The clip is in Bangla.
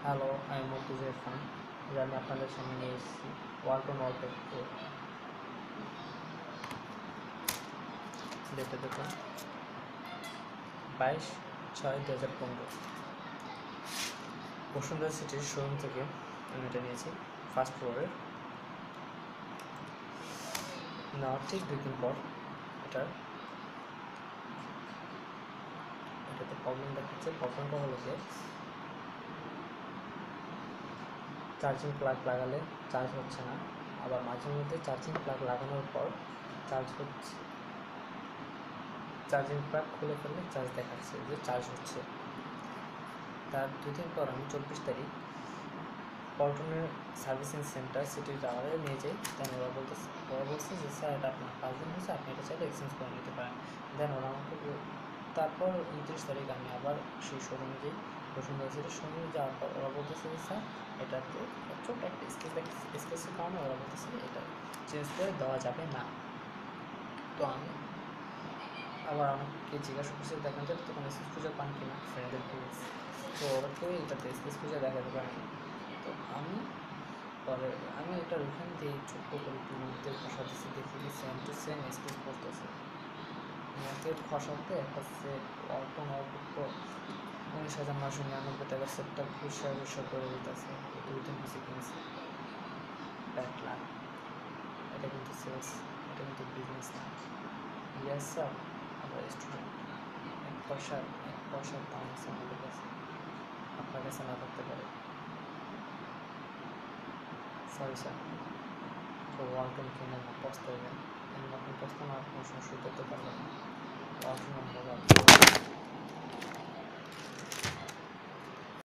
হ্যালো, আমি মুর্তজা ইরফান। যে আমি আপনাদের সামনে নিয়ে এসেছি ওয়ালটন ওয়ালপেপার প্রো। ডেটে দেখুন 22/6/2015। বসুন্ধরা সিটির শোরুম থেকে আমি এটা নিয়েছি ফার্স্ট ফ্লোরের। নেওয়ার ঠিক 2 দিন পর এটাতে প্রবলেম দেখাচ্ছে। প্রবলেমটা হলো যে চার্জিং প্লাগ লাগালে চার্জ হচ্ছে না, আবার মাঝে মধ্যে চার্জিং প্লাগ লাগানোর পর চার্জ হচ্ছে। চার্জিং প্লাগ খুলে ফেললে চার্জ দেখাচ্ছে যে চার্জ হচ্ছে। তার 2 দিন পর আমি 24 তারিখ পল্টনের সার্ভিসিং সেন্টার সিটি টাওয়ারে নিয়ে যাই। দেন ওরা বলছে যে স্যার এটা আপনার 5 দিন হয়েছে, আপনি এটা চাইলে এক্সচেঞ্জ করে নিতে পারেন। দেন ওরা আমাকে তারপর 29 তারিখ আমি আবার সেই শোরুমে যাই। বসুন্ধরা সিটির শোরুমে যাওয়ার পর ওরা বলতেছে যে স্যার এটাতে ছোট্ট একটা স্কেচের কারণে ওরা বলতেছে এটা চেঞ্জ করে দেওয়া যাবে না। তো আমি আবার আমাকে জিজ্ঞাসা করছে দেখেন তো কোনো স্কেচ খুঁজে পান কিনা ফ্রেন্ডদের গ্রুপ। তো ওরা কেউই এটাতে স্কেচ খুঁজে দেখাতে পারেনি। তো পরে আমি এটার ওখান দিয়ে ছোট্ট করে টুলতে খসাতেছি, দেখি যে সেম টু সেম স্কেচ করতেছে। ম্যাকেট খসাতে একটা সেট ওয়ালটন ওয়ালপেপার 19,999 টাকার সেটটা ঘুষা করে দিতেছে। 2 দিন হয়েছে কিনছি। Bad luck. এটা কিন্তু সেলস, এটা কিন্তু বিজনেস না। ইয়েস স্যার, আমরা স্টুডেন্ট। এক পয়সার দাম আছে আমাদের কাছে, আপনার কাছে না থাকতে পারে। Sorry sir. তো ওয়ালটন কিনে না পস্তাইবেন। এরকম পস্তানো আর কোনো সমস্যা করতে পারবেন না। ওয়ালটন আমরা